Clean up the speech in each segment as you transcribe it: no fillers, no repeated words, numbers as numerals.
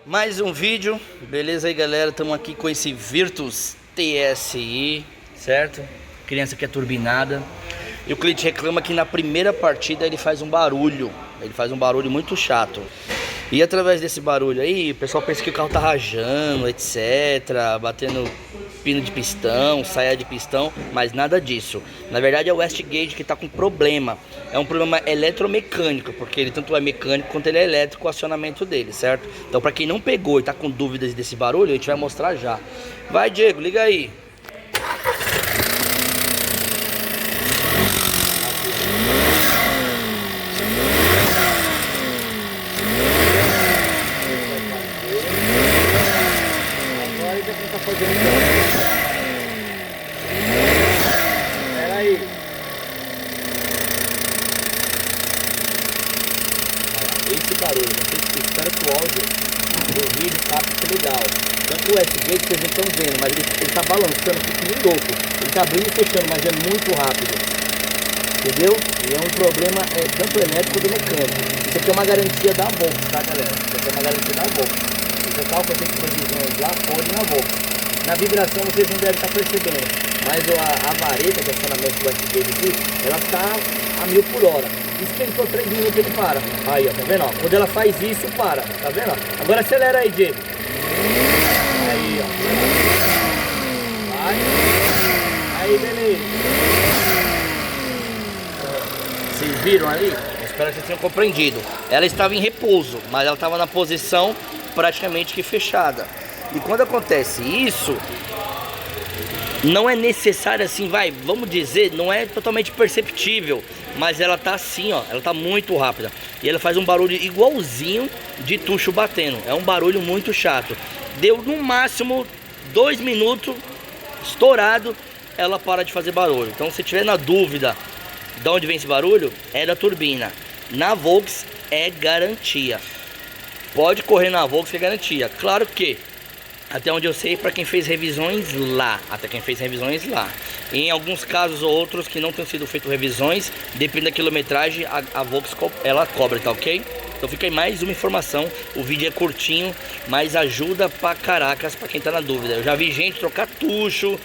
Mais um vídeo, beleza aí galera, estamos aqui com esse Virtus TSI, certo? Criança que é turbinada. E o cliente reclama que na primeira partida ele faz um barulho, muito chato. E através desse barulho aí, o pessoal pensa que o carro tá rajando, etc, batendo pino de pistão, saia de pistão, mas nada disso. Na verdade é o Westgate que tá com problema. É um problema eletromecânico, porque ele tanto é mecânico quanto ele é elétrico, o acionamento dele, certo? Então pra quem não pegou e tá com dúvidas desse barulho, a gente vai mostrar já. Vai, Diego, liga aí. Espera aí. Esse barulho, espero que o áudio do vídeo capte legal. Tanto o Westgate que vocês não estão vendo, mas ele tá balançando, fica muito louco. Ele tá abrindo e fechando, mas é muito rápido. Entendeu? E é um problema tanto elétrico quanto mecânico. Isso aqui é uma garantia da Volks, tá galera? Isso aqui é uma garantia da Volks. Esse carro com essas previsões lá, pode na Volks. Na vibração vocês não devem estar percebendo, mas a vareta de acionamento do Westgate aqui, ela está a 1000 por hora. Esquentou 3 minutos ele para. Aí ó, tá vendo? Ó? Quando ela faz isso, para. Tá vendo? Ó? Agora acelera aí, Diego. Aí ó. Vai. Aí, beleza. Vocês viram ali? Eu espero que vocês tenham compreendido. Ela estava em repouso, mas ela estava na posição praticamente que fechada. E quando acontece isso, não é necessário assim, vamos dizer, não é totalmente perceptível, mas ela tá assim, ó, ela tá muito rápida. E ela faz um barulho igualzinho de tucho batendo. É um barulho muito chato. Deu no máximo 2 minutos, estourado, ela para de fazer barulho. Então se tiver na dúvida de onde vem esse barulho, é da turbina. Na Volks é garantia. Pode correr na Volks que é garantia. Claro que até onde eu sei, para quem fez revisões lá. Em alguns casos ou outros que não tenham sido feitas revisões, depende da quilometragem, a Volks ela cobra, tá ok? Então fica aí mais uma informação. O vídeo é curtinho, mas ajuda pra caracas pra quem tá na dúvida. Eu já vi gente trocar tucho,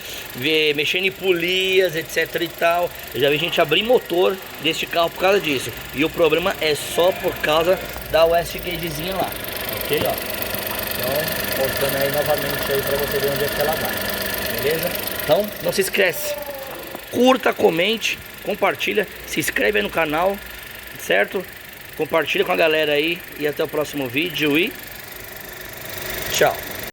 mexendo em polias, etc e tal. Eu já vi gente abrir motor deste carro por causa disso. E o problema é só por causa da Westgatezinha lá, ok, ó? Então, mostrando aí novamente aí pra você ver onde é que ela vai, beleza? Então, não se esquece, curta, comente, compartilha, se inscreve aí no canal, certo? Compartilha com a galera aí e até o próximo vídeo e tchau!